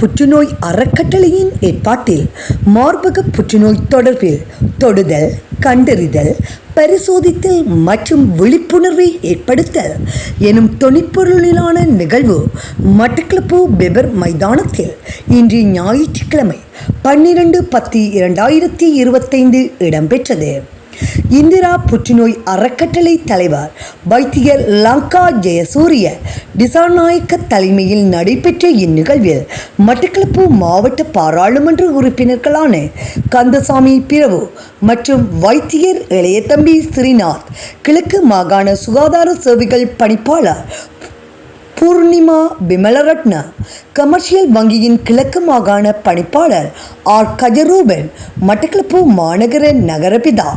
புற்றுநோய் அறக்கட்டளையின் ஏற்பாட்டில் மார்பக புற்றுநோய் தொடர்பில் தொடுதல், கண்டறிதல், பரிசோதித்தல் மற்றும் விழிப்புணர்வை ஏற்படுத்தல் எனும் தொனிப்பொருளிலான நிகழ்வு மட்டக்களப்பு பெபர் மைதானத்தில் இன்று ஞாயிற்றுக்கிழமை 12/10/2025 இடம்பெற்றது. இந்திரா புற்றுநோய் அறக்கட்டளை தலைவர் வைத்தியர் லங்கா ஜெயசூரிய திசாநாயக்க தலைமையில் நடைபெற்ற இந்நிகழ்வில் மட்டக்களப்பு மாவட்ட பாராளுமன்ற உறுப்பினர்களான கந்தசாமி பிரபு மற்றும் வைத்தியர் இளையதம்பி ஸ்ரீநாத், கிழக்கு மாகாண சுகாதார சேவைகள் பணிப்பாளர் பூர்ணிமா பிமலரட்ன, கமர்ஷியல் வங்கியின் கிழக்கு மாகாண பணிப்பாளர் ஆர் கஜரூபன், மட்டக்களப்பு மாநகர நகரபிதா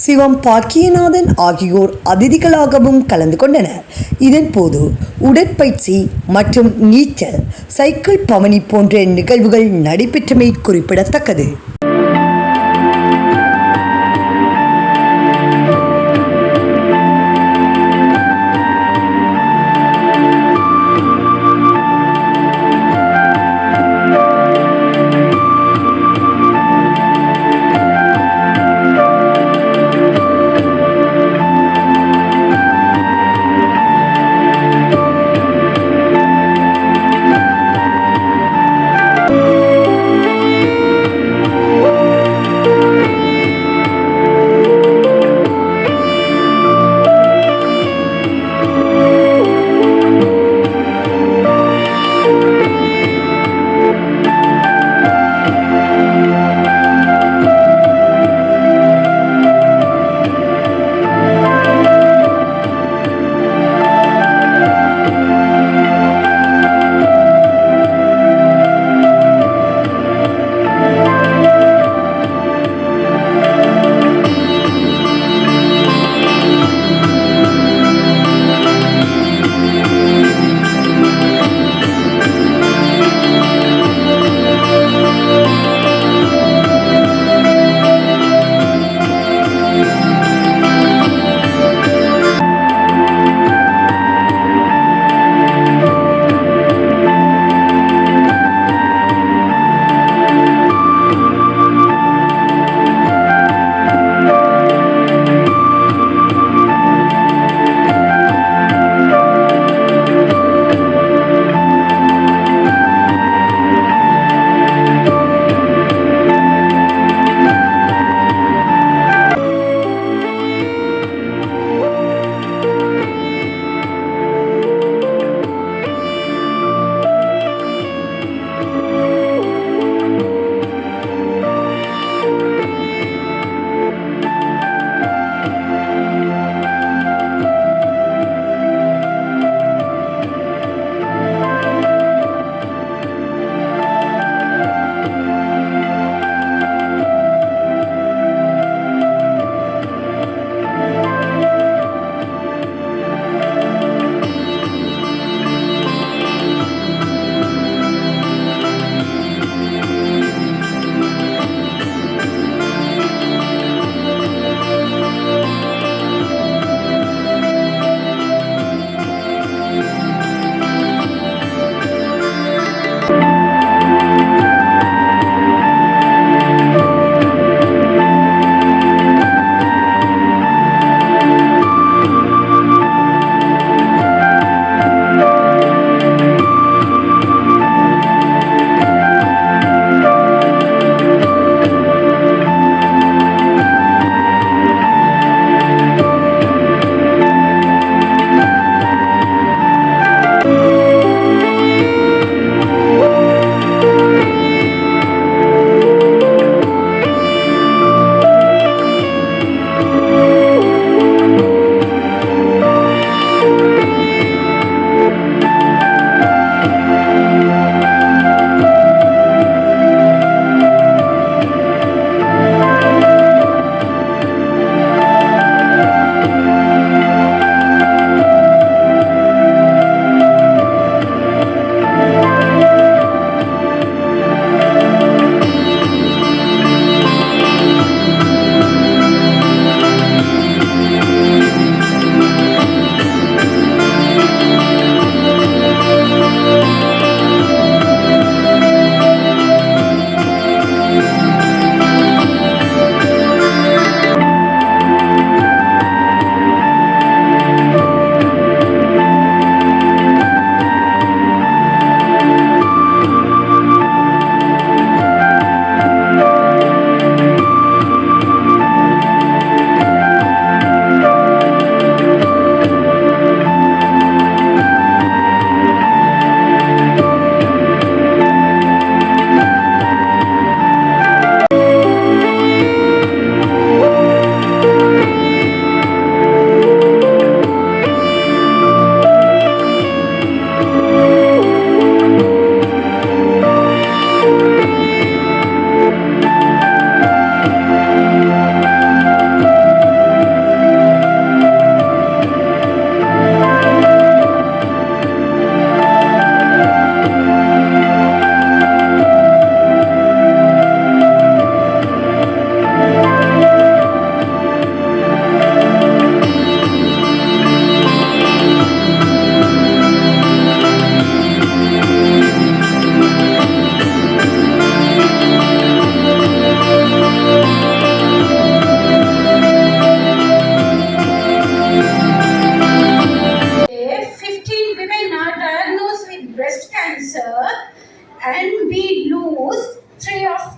சிவம் பாக்கியநாதன் ஆகியோர் அதிதிகளாகவும் கலந்து கொண்டனர். இதன்போது உடற்பயிற்சி மற்றும் நீச்சல், சைக்கிள் பவனி போன்ற நிகழ்வுகள் நடைபெற்றமை குறிப்பிடத்தக்கது.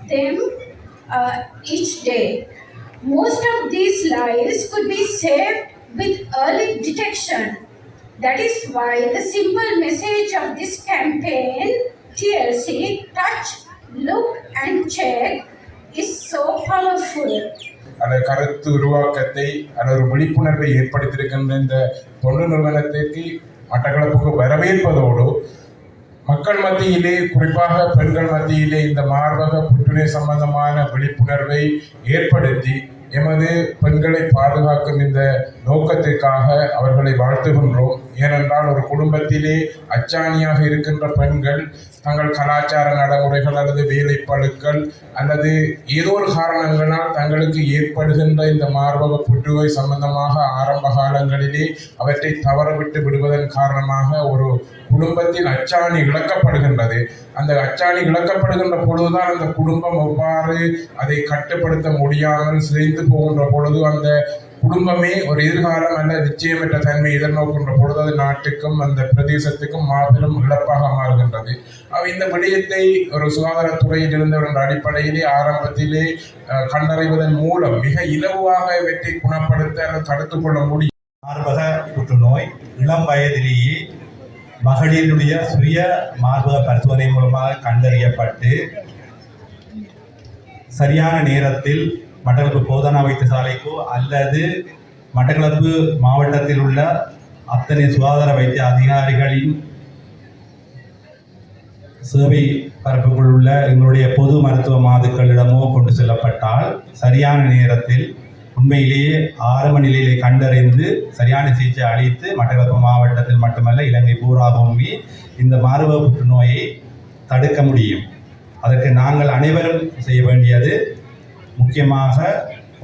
them each day. Most of these lives could be saved with early detection. That is why the simple message of this campaign, TLC, touch, look and check, is so powerful. அந்த கருத்து உருவாக்கத்தை அந்த ஒரு விழிப்புணர்வை ஏற்படுத்தியிருக்கின்ற இந்த தொண்டு நிறுவனத்திற்கு மட்டக்களப்புக்கு வரவேற்பதோடு மக்கள் மத்தியிலே குறிப்பாக பெண்கள் மத்தியிலே இந்த மார்பக புற்றுநோய் சம்பந்தமான விழிப்புணர்வை ஏற்படுத்தி எமது பெண்களை பாதுகாக்கும் இந்த நோக்கத்திற்காக அவர்களை வாழ்த்துகின்றோம். ஏனென்றால் ஒரு குடும்பத்திலே அச்சாணியாக இருக்கின்ற பெண்கள் தங்கள் கலாச்சார நடைமுறைகள் அல்லது வேலைப்பழுக்கள் அல்லது ஏதோ ஒரு காரணங்களால் தங்களுக்கு ஏற்படுகின்ற இந்த மார்பக புற்றுநோய் சம்பந்தமாக ஆரம்ப காலங்களிலே அவற்றை தவறவிட்டு விடுவதன் காரணமாக ஒரு குடும்பத்தின் அச்சாணி இழக்கப்படுகின்றது. அந்த அச்சாணி இழக்கப்படுகின்ற பொழுதுதான் அந்த குடும்பம் எவ்வாறு அதை கட்டுப்படுத்த முடியாமல் சிதைந்து போகின்ற பொழுது அந்த குடும்பமே ஒரு எதிர்காலம் அல்ல நிச்சயமற்ற தன்மை எதிர்நோக்கின்ற பொழுது அது நாட்டுக்கும் அந்த பிரதேசத்துக்கும் மாபெரும் இழப்பாக மாறுகின்றது. இந்த விடயத்தை ஒரு சுகாதாரத்துறையில் இருந்தவர் என்ற அடிப்படையிலே ஆரம்பத்திலே கண்டறிவதன் மூலம் மிக இலகுவாக இவற்றை குணப்படுத்த அல்லது தடுத்துக் கொள்ள முடியும். மார்பக புற்றுநோய் இளம் வயதிலேயே மகளிருடைய சுய மார்பக பரிசோதனை மூலமாக கண்டறியப்பட்டு சரியான நேரத்தில் மட்டக்களப்பு போதனா வைத்தியசாலைக்கோ அல்லது மட்டக்களப்பு மாவட்டத்தில் உள்ள அத்தனை சுகாதார வைத்திய அதிகாரிகளின் சேவை பரப்புக்குள் உள்ள எங்களுடைய பொது மருத்துவ மாதுக்களிடமோ கொண்டு செல்லப்பட்டால் சரியான நேரத்தில் உண்மையிலேயே ஆரம்ப நிலையிலே கண்டறிந்து சரியான சிகிச்சை அளித்து மட்டக்களப்பு மாவட்டத்தில் மட்டுமல்ல இலங்கை பூராகவுமே இந்த மார்பக புற்றுநோயை தடுக்க முடியும். அதற்கு நாங்கள் அனைவரும் செய்ய வேண்டியது முக்கியமாக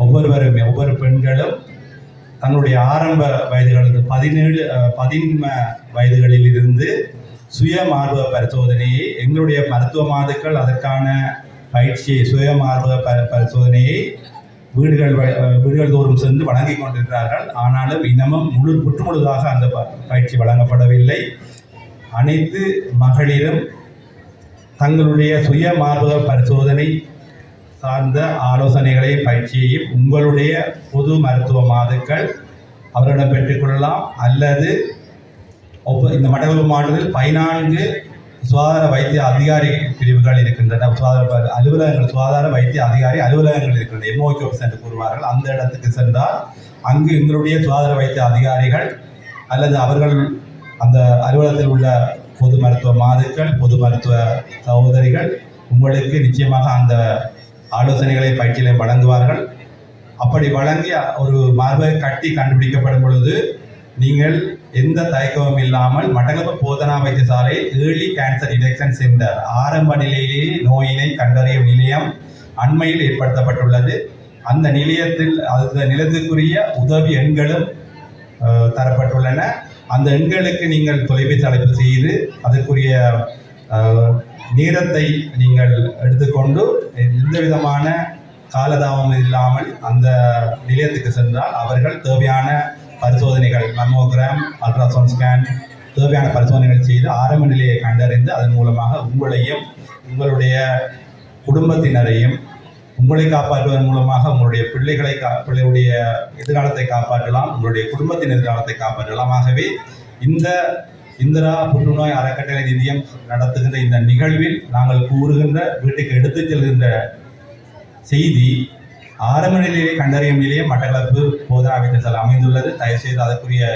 ஒவ்வொரு பெண்களும் தங்களுடைய ஆரம்ப வயதுகளுக்கு 17 வயதுகளிலிருந்து சுய மார்பக பரிசோதனையை எங்களுடைய மருத்துவ மாதுக்கள் அதற்கான பயிற்சியை சுய மார்பக பரிசோதனையை வீடுகள் தோறும் சென்று வழங்கி கொண்டிருக்கிறார்கள். ஆனாலும் இன்னமும் முழுதாக அந்த பயிற்சி வழங்கப்படவில்லை. அனைத்து மகளிரும் தங்களுடைய சுய மார்பக பரிசோதனை சார்ந்த ஆலோசனைகளை பயிற்சியையும் உங்களுடைய பொது மருத்துவ மாதுக்கள் அவரிடம் பெற்றுக்கொள்ளலாம். அல்லது இந்த மட்டக்களப்பு மாவட்டத்தில் 14 சுகாதார வைத்திய அதிகாரி பிரிவுகள் இருக்கின்றன. சுகாதார வைத்திய அதிகாரி அலுவலகங்கள் இருக்கின்றன. எம்ஓகே ஆஃபீஸ் என்று கூறுவார்கள். அந்த இடத்துக்கு சென்றால் அங்கு எங்களுடைய சுகாதார வைத்திய அதிகாரிகள் அல்லது அவர்கள் அந்த அலுவலகத்தில் உள்ள பொது மருத்துவ மாதுக்கள் பொது மருத்துவ சகோதரிகள் உங்களுக்கு நிச்சயமாக அந்த ஆலோசனைகளை பயிற்சிகளையும் வழங்குவார்கள். அப்படி வழங்கி ஒரு மார்பக கட்டி கண்டுபிடிக்கப்படும் பொழுது நீங்கள் எந்த தயக்கமும் இல்லாமல் மட்டக்களப்பு போதனா வைத்தியசாலை ஏர்லி கேன்சர் டிடெக்ஷன் சென்டர் ஆரம்ப நிலையிலேயே நோயினை கண்டறியும் நிலையம் அண்மையில் ஏற்படுத்தப்பட்டுள்ளது. அந்த நிலையத்துக்குரிய உதவி எண்களும் தரப்பட்டுள்ளன. அந்த எண்களுக்கு நீங்கள் தொலைபேசி அழைப்பு செய்து அதற்குரிய நேரத்தை நீங்கள் எடுத்துக்கொண்டு எந்த விதமான காலதாமம் இல்லாமல் அந்த நிலையத்துக்கு சென்றால் அவர்கள் தேவையான பரிசோதனைகள் மம்மோகிராம் அல்ட்ராசவுண்ட் ஸ்கேன் தேவையான பரிசோதனைகள் செய்து ஆரம்ப நிலையை கண்டறிந்து அதன் மூலமாக உங்களையும் உங்களுடைய குடும்பத்தினரையும் உங்களை காப்பாற்றுவதன் மூலமாக உங்களுடைய பிள்ளைகளுடைய எதிர்காலத்தை காப்பாற்றலாம், உங்களுடைய குடும்பத்தின் எதிர்காலத்தை காப்பாற்றலாம். ஆகவே இந்த இந்திரா புற்றுநோய் அறக்கட்டளை நிதியம் நடத்துகின்ற இந்த நிகழ்வில் நாங்கள் கூறுகின்ற வீட்டுக்கு எடுத்துச் செல்கின்ற செய்தி ஆரம்ப நிலையை கண்டறியும் நிலையம் மட்டக்களப்பு போதனா வைத்தியசாலை அமைந்துள்ளது. தயவுசெய்து அதற்குரிய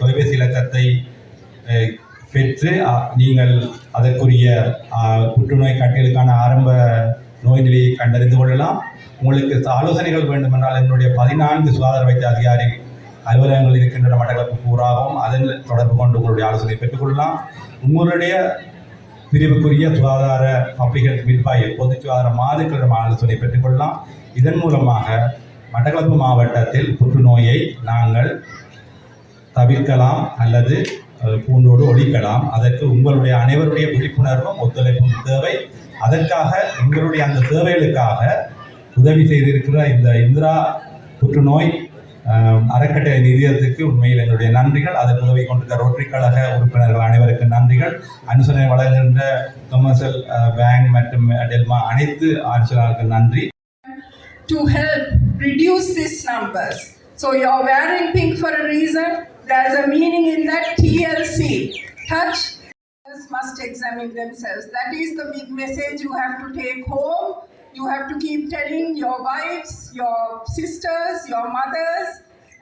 தொலைபேசி இலக்கத்தை பெற்று நீங்கள் அதற்குரிய புற்றுநோய் கட்டிகளுக்கான ஆரம்ப நோய் நிலையை கண்டறிந்து கொள்ளலாம். உங்களுக்கு ஆலோசனைகள் வேண்டுமென்றால் என்னுடைய 14 சுகாதார வைத்திய அதிகாரி அலுவலகங்கள் இருக்கின்ற மட்டக்களப்பு பூராகவும் அதில் தொடர்பு கொண்டு உங்களுடைய ஆலோசனை பெற்றுக்கொள்ளலாம். உங்களுடைய பிரிவுக்குரிய சுகாதார பப்ளிக் ஹெல்த் மில்பாய் பொது சுகாதார மாதுக்களிடம் ஆலோசனை பெற்றுக்கொள்ளலாம். இதன் மூலமாக மட்டக்களப்பு மாவட்டத்தில் புற்றுநோயை நாங்கள் தவிர்க்கலாம் அல்லது பூண்டோடு ஒழிக்கலாம். அதற்கு உங்களுடைய அனைவருடைய விழிப்புணர்வும் ஒத்துழைப்பும் தேவை. அதற்காக எங்களுடைய அந்த சேவைகளுக்காக உதவி செய்திருக்கிற இந்த இந்திரா புற்றுநோய் அறக்கட்டளை நிதியத்துக்கு உண்மையில் எங்களுடைய நன்றிகள். அதற்கு உதவி கொண்டிருந்த ரோட்டரி கழக உறுப்பினர்கள் அனைவருக்கும் நன்றிகள். அனுசரணை வழங்குகின்ற கமர்ஷியல் பேங்க் மற்றும் டெல்மா அனைத்து ஆட்சியாளர்களுக்கு நன்றி. To help reduce these numbers. So you're wearing pink for a reason. There's a meaning in that. TLC, touch, must examine themselves. That is the big message you have to take home. You have to keep telling your wives, your sisters, your mothers,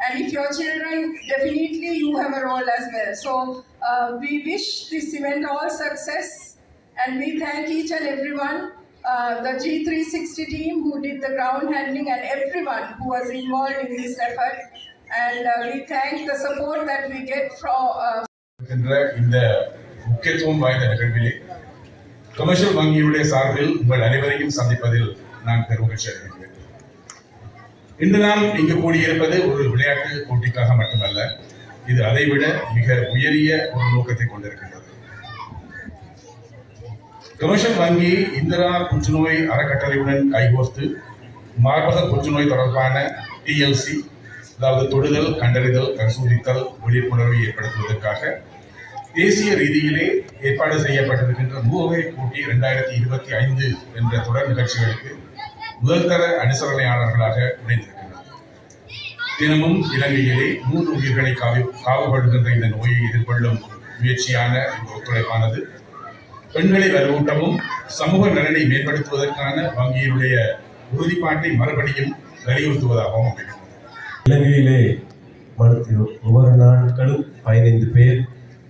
and if your children, definitely you have a role as well. So we wish this event all success, and we thank each and everyone, the G360 team who did the ground handling, and everyone who was involved in this effort. And we thank the support that we get from இந்த முக்கியத்துவம் வாய்ந்த நிகழ்விலே commercial வங்கியுடைய சார்பில் உங்கள் அனைவரையும் சந்திப்பதில் நான் பெருமகிழ்ச்சி அடைகின்றேன். இன்று நாம் இங்கு கூடியிருப்பது ஒரு விளையாட்டு போட்டிக்காக மட்டுமல்ல, இது அதைவிட மிக உயரிய ஒரு நோக்கத்தை கொண்டிருக்கின்றது. கமர்ஷியல் வங்கி இந்திரா புற்றுநோய் அறக்கட்டளையுடன் கைகோர்த்து மார்பக புற்றுநோய் தொடர்பான TLC, அதாவது தொடுதல், கண்டறிதல், பரிசோதித்தல் விழிப்புணர்வை ஏற்படுத்துவதற்காக தேசிய ரீதியிலே ஏற்பாடு செய்யப்பட்டிருக்கின்ற மூவகை போட்டி 2025 என்ற தொடர் நிகழ்ச்சிகளுக்கு முதல் தர அனுசரணையாளர்களாக இணைந்திருக்கின்றனர். தினமும் இலங்கையிலே 3 உயிர்களை காவுபடுகின்ற இந்த நோயை எதிர்கொள்ளும் முயற்சியான இந்த ஒத்துழைப்பானது பெண்களை வலுவூட்டவும் சமூக நலனை மேம்படுத்துவதற்கான வங்கியினுடைய உறுதிப்பாட்டை மறுபடியும் வலியுறுத்துவதாகவும் அமைகிறது. இலங்கையிலே ஒவ்வொரு நாட்களும் 15 பேர்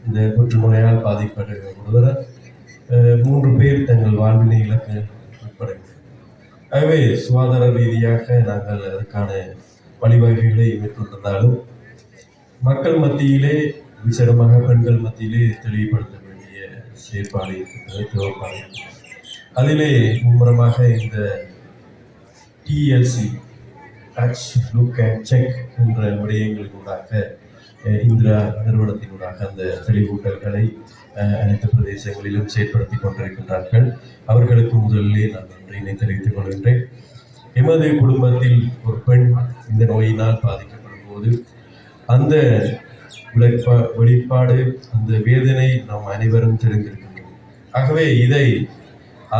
இந்த புற்றுநோயால் பாதிக்கப்படுவர். 3 பேர் தங்கள் வாழ்வினை இழக்க உட்படுகிறார். ஆகவே சுகாதார ரீதியாக நாங்கள் அதற்கான வழிவகைகளை மேற்கொண்டிருந்தாலும் மக்கள் மத்தியிலே, விசேடமாக பெண்கள் மத்தியிலே தெளிவுபடுத்த வேண்டிய செயற்பாடு இருக்கிறது, தேவைப்பாடு. அதிலே மும்முரமாக இந்த TLC, touch, look and check என்ற விடயங்களினூடாக இந்திரா நிறுவனத்தினூடாக அந்த தெளிவூட்டல்களை அனைத்து பிரதேசங்களிலும் செயற்படுத்தி கொண்டிருக்கின்றார்கள். அவர்களுக்கு முதலிலே நான் நன்றியினை தெரிவித்துக் கொள்கின்றேன். எமது குடும்பத்தில் ஒரு பெண் இந்த நோயினால் பாதிக்கப்படும் போது அந்த வெளிப்பாடு, அந்த வேதனை நாம் அனைவரும் தெரிந்திருக்கின்றோம். ஆகவே இதை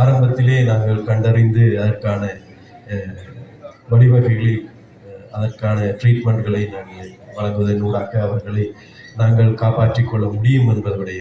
ஆரம்பத்திலே நாங்கள் கண்டறிந்து அதற்கான வழிவகைகளை, அதற்கான ட்ரீட்மெண்ட்களை நாங்கள் வழங்குவதனூடாக அவர்களை நாங்கள் காப்பாற்றிக் கொள்ள முடியும் என்பதை